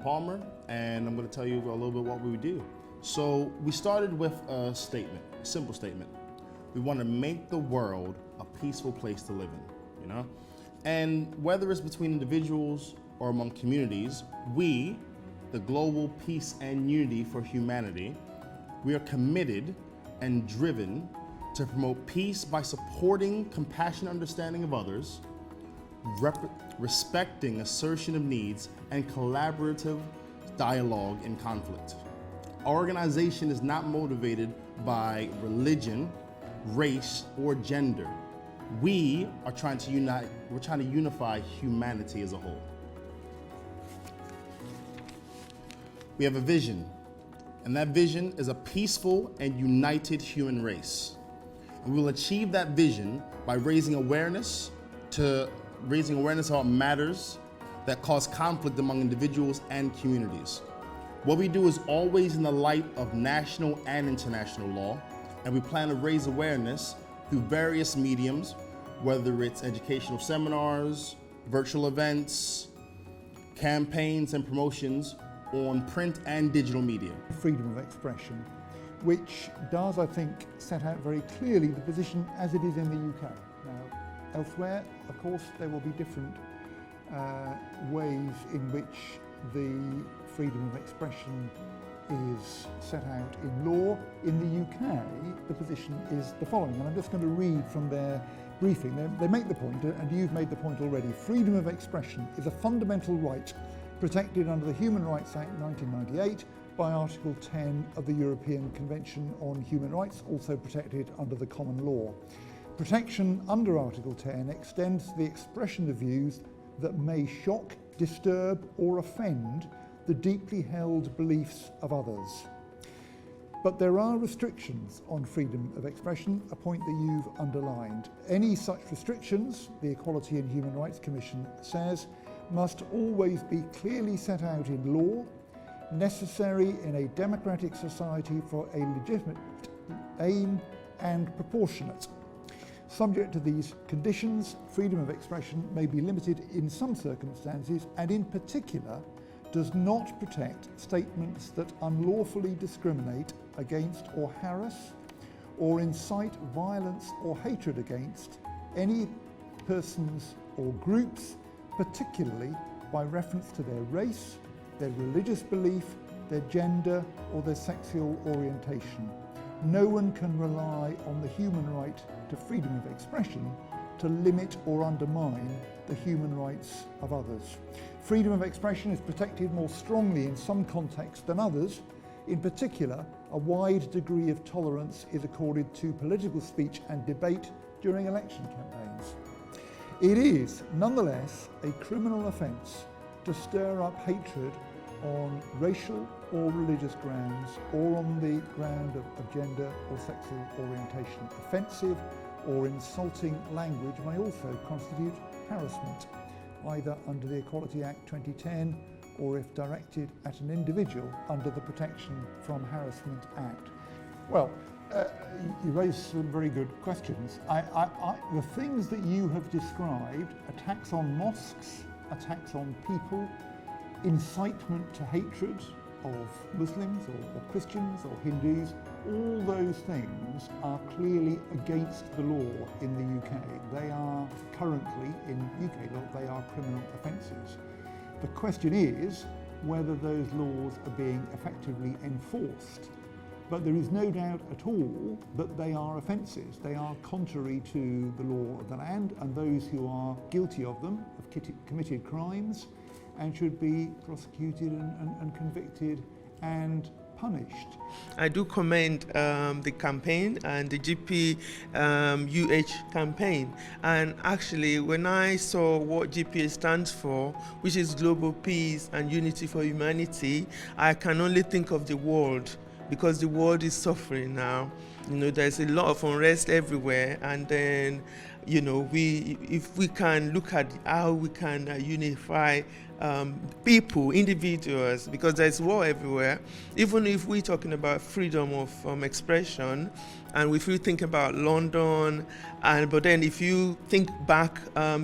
Palmer, and I'm going to tell you a little bit what we do. So we started with a statement, a simple statement. We want to make the world a peaceful place to live in, you know? And whether it's between individuals or among communities, we, the Global Peace and Unity for Humanity, we are committed and driven to promote peace by supporting compassionate understanding of others, respecting assertion of needs, and collaborative dialogue in conflict. Our organization is not motivated by religion, race, or gender. We are trying to unify humanity as a whole. We have a vision, and that vision is a peaceful and united human race. And we will achieve that vision by raising awareness about matters that cause conflict among individuals and communities. What we do is always in the light of national and international law, and we plan to raise awareness through various mediums, whether it's educational seminars, virtual events, campaigns and promotions on print and digital media. Freedom of expression, which does, I think, set out very clearly the position as it is in the UK. Now, elsewhere, of course, there will be different ways in which the freedom of expression is set out in law. In the UK, the position is the following, and I'm just going to read from their briefing. They make the point, and you've made the point already. Freedom of expression is a fundamental right protected under the Human Rights Act 1998 by Article 10 of the European Convention on Human Rights, also protected under the common law. Protection under Article 10 extends to the expression of views that may shock, disturb, or offend the deeply held beliefs of others. But there are restrictions on freedom of expression, a point that you've underlined. Any such restrictions, the Equality and Human Rights Commission says, must always be clearly set out in law, necessary in a democratic society for a legitimate aim, and proportionate. Subject to these conditions, freedom of expression may be limited in some circumstances, and in particular does not protect statements that unlawfully discriminate against or harass or incite violence or hatred against any persons or groups, particularly by reference to their race, their religious belief, their gender, or their sexual orientation. No one can rely on the human right to freedom of expression to limit or undermine the human rights of others. Freedom of expression is protected more strongly in some contexts than others. In particular, a wide degree of tolerance is accorded to political speech and debate during election campaigns. It is, nonetheless, a criminal offence to stir up hatred on racial or religious grounds, or on the ground of gender or sexual orientation. Offensive or insulting language may also constitute harassment, either under the Equality Act 2010 or if directed at an individual under the Protection from Harassment Act. Well, you raised some very good questions. The things that you have described, attacks on mosques, attacks on people, incitement to hatred of Muslims or Christians or Hindus, all those things are clearly against the law in the UK. They are currently, in UK law, they are criminal offences. The question is whether those laws are being effectively enforced. But there is no doubt at all that they are offences. They are contrary to the law of the land, and those who are guilty of them have committed crimes and should be prosecuted and convicted and punished. I do commend the campaign and the GPUH campaign, and actually when I saw what GPUH stands for, which is Global Peace and Unity for Humanity, I can only think of the world, because the world is suffering now. You know, there's a lot of unrest everywhere, and then, you know, if we can look at how we can unify people, individuals, because there's war everywhere. Even if we're talking about freedom of expression, and if you think about London, but then if you think back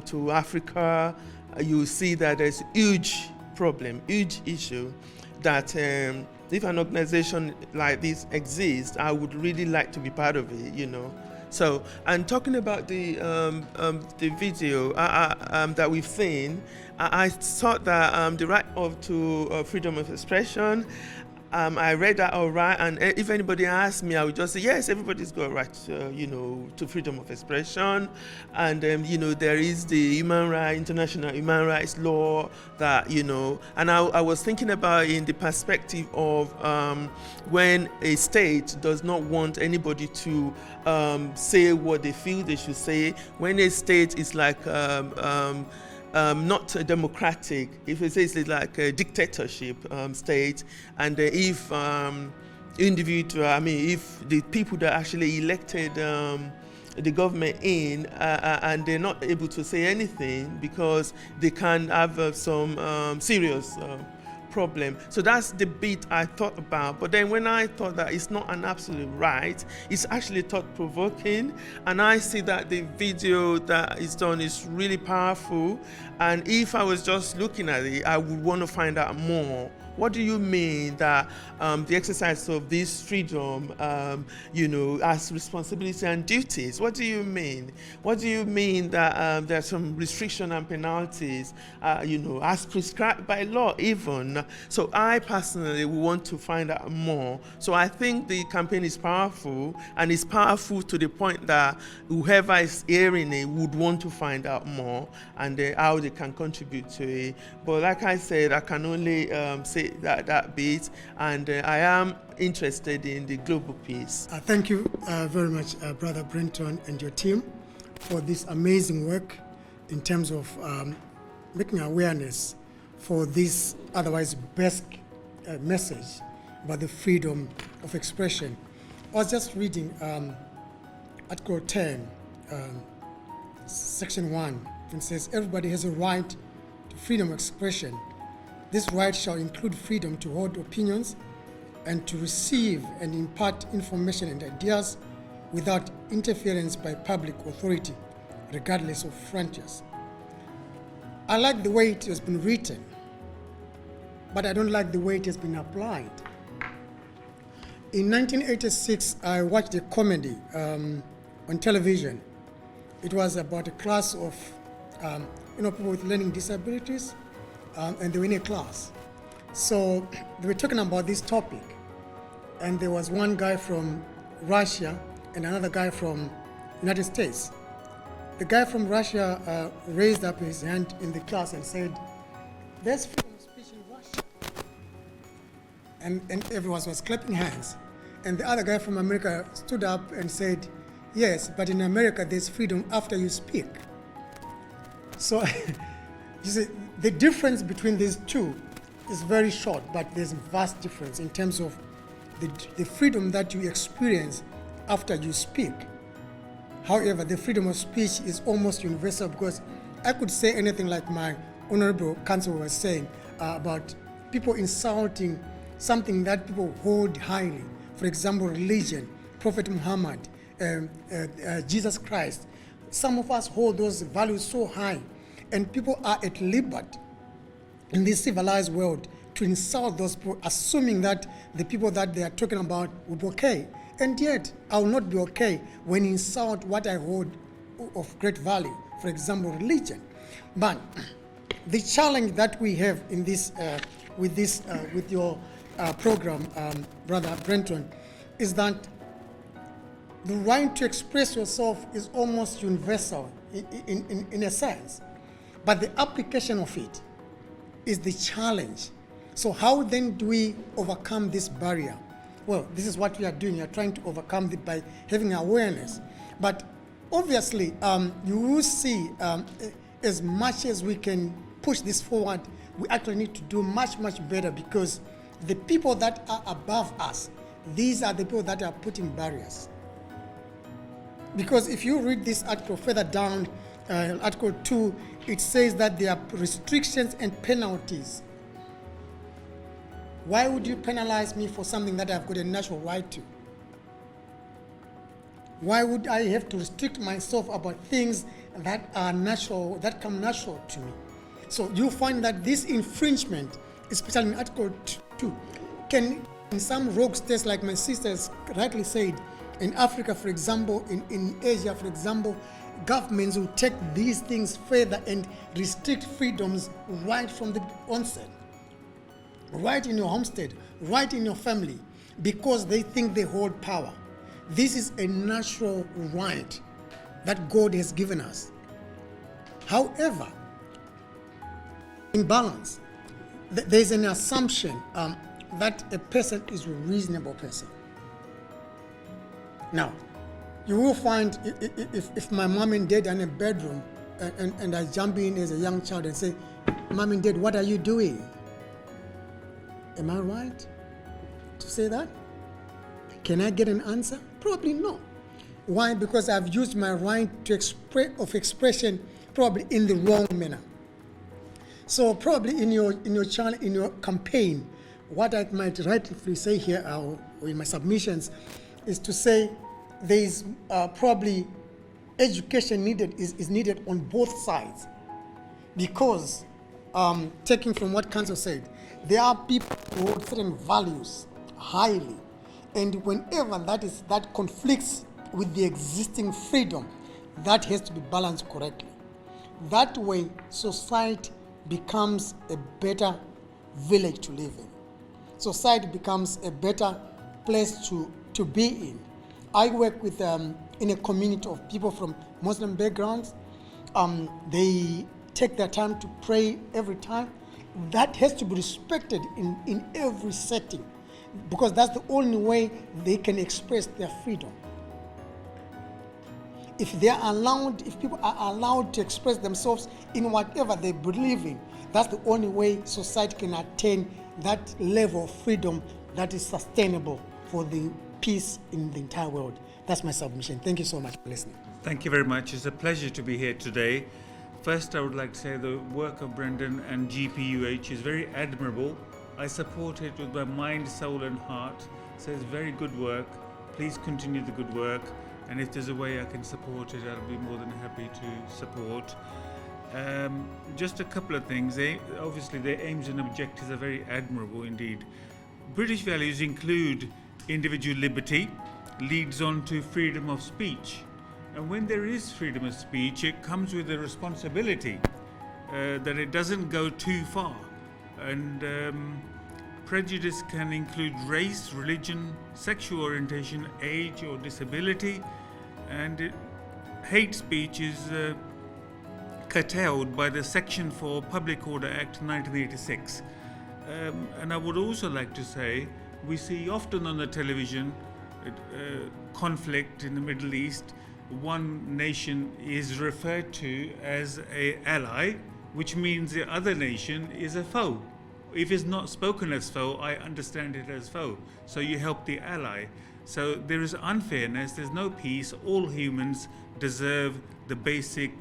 to Africa, you see that there's huge problem, huge issue that if an organization like this exists, I would really like to be part of it, you know. So, and talking about the video that we've seen, I thought that the right to freedom of expression, I read that all right, and if anybody asked me, I would just say, yes, everybody's got a right, to freedom of expression, and there is the international human rights law that, and I was thinking about in the perspective of when a state does not want anybody to say what they feel they should say, when a state is like not democratic, if it says it's like a dictatorship state, and if the people that actually elected the government in and they're not able to say anything because they can have some serious problem. So that's the bit I thought about. But then when I thought that it's not an absolute right, it's actually thought-provoking, and I see that the video that is done is really powerful, and if I was just looking at it, I would want to find out more. What do you mean that the exercise of this freedom, has responsibility and duties? What do you mean? What do you mean that there are some restriction and penalties, as prescribed by law even? So I personally want to find out more. So I think the campaign is powerful, and it's powerful to the point that whoever is hearing it would want to find out more and how they can contribute to it. But like I said, I can only say that bit, and I am interested in the global peace. Thank you very much, Brother Brenton and your team, for this amazing work in terms of making awareness for this otherwise best message about the freedom of expression. I was just reading Article 10, Section 1, and says everybody has a right to freedom of expression. This right shall include freedom to hold opinions and to receive and impart information and ideas without interference by public authority, regardless of frontiers. I like the way it has been written, but I don't like the way it has been applied. In 1986, I watched a comedy on television. It was about a class of people with learning disabilities, and they were in a class. So they were talking about this topic, and there was one guy from Russia and another guy from United States. The guy from Russia raised up his hand in the class and said, "There's freedom of speech in Russia." And everyone was clapping hands. And the other guy from America stood up and said, "Yes, but in America there's freedom after you speak." So you see, the difference between these two is very short, but there's a vast difference in terms of the freedom that you experience after you speak. However, the freedom of speech is almost universal, because I could say anything like my honorable counsel was saying about people insulting something that people hold highly. For example, religion, Prophet Muhammad, Jesus Christ. Some of us hold those values so high, and people are at liberty in this civilized world to insult those people, assuming that the people that they are talking about will be okay. And yet, I will not be okay when you insult what I hold of great value, for example, religion. But the challenge that we have in this, with your program, Brother Brenton, is that the right to express yourself is almost universal in a sense, but the application of it is the challenge. So how then do we overcome this barrier? Well, this is what we are doing. We are trying to overcome it by having awareness. But obviously, you will see as much as we can push this forward, we actually need to do much, much better, because the people that are above us, these are the people that are putting barriers. Because if you read this article further down, Article 2, it says that there are restrictions and penalties. Why would you penalize me for something that I've got a natural right to? Why would I have to restrict myself about things that are natural, that come natural to me? So you find that this infringement, especially in Article 2, can, in some rogue states, like my sisters rightly said, in Africa, for example, in Asia, for example, governments will take these things further and restrict freedoms right from the onset, right in your homestead, right in your family, because they think they hold power. This is a natural right that God has given us. However, in balance, there's an assumption that a person is a reasonable person. Now, you will find if my mom and dad are in a bedroom and I jump in as a young child and say, Mom and Dad, what are you doing? Am I right to say that? Can I get an answer? Probably no. Why? Because I've used my right to expression probably in the wrong manner. So probably in your campaign, what I might rightfully say here or in my submissions is to say there is probably education is needed on both sides, because taking from what Council said, there are people who hold certain values highly, and whenever that conflicts with the existing freedom, that has to be balanced correctly. That way, society becomes a better village to live in. Society becomes a better place to be in. I work with in a community of people from Muslim backgrounds. They take their time to pray every time. That has to be respected in every setting, because that's the only way they can express their freedom. If people are allowed to express themselves in whatever they believe in, that's the only way society can attain that level of freedom that is sustainable for the peace in the entire world. That's my submission. Thank you so much for listening. Thank you very much. It's a pleasure to be here today. First, I would like to say the work of Brendan and GPUH is very admirable. I support it with my mind, soul and heart. So it's very good work. Please continue the good work. And if there's a way I can support it, I'll be more than happy to support. Just a couple of things. Obviously, their aims and objectives are very admirable indeed. British values include individual liberty, leads on to freedom of speech. And when there is freedom of speech, it comes with a responsibility that it doesn't go too far. And prejudice can include race, religion, sexual orientation, age or disability. And hate speech is curtailed by the Section 4 Public Order Act 1986. And I would also like to say, we see often on the television conflict in the Middle East. One nation is referred to as an ally, which means the other nation is a foe. If it's not spoken as foe, I understand it as foe. So you help the ally. So there is unfairness, there's no peace. All humans deserve the basic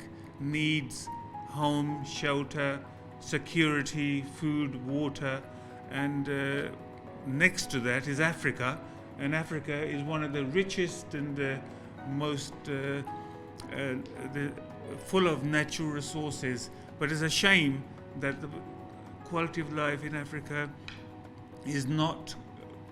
needs: home, shelter, security, food, water. And next to that is Africa. And Africa is one of the richest and most full of natural resources. But it's a shame that the quality of life in Africa is not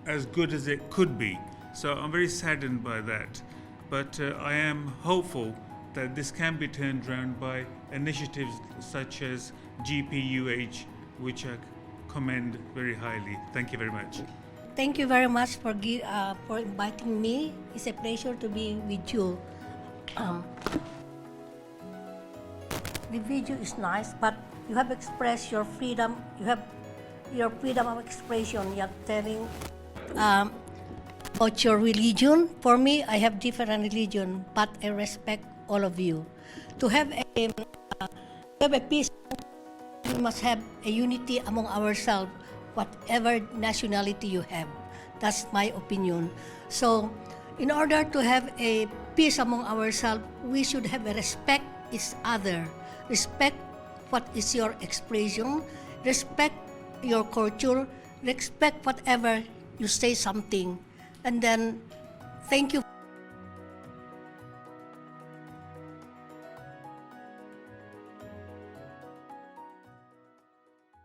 as good as it could be. So I'm very saddened by that. But I am hopeful that this can be turned around by initiatives such as GPUH, which I commend very highly. Thank you very much. Thank you very much for inviting me. It's a pleasure to be with you. The video is nice, but you have expressed your freedom. You have your freedom of expression. You are telling about your religion. For me, I have different religion, but I respect all of you. To have a peace, we must have a unity among ourselves, whatever nationality you have. That's my opinion. So, in order to have a peace among ourselves, we should have a respect each other. Respect what is your expression, respect your culture, respect whatever you say something. And then, thank you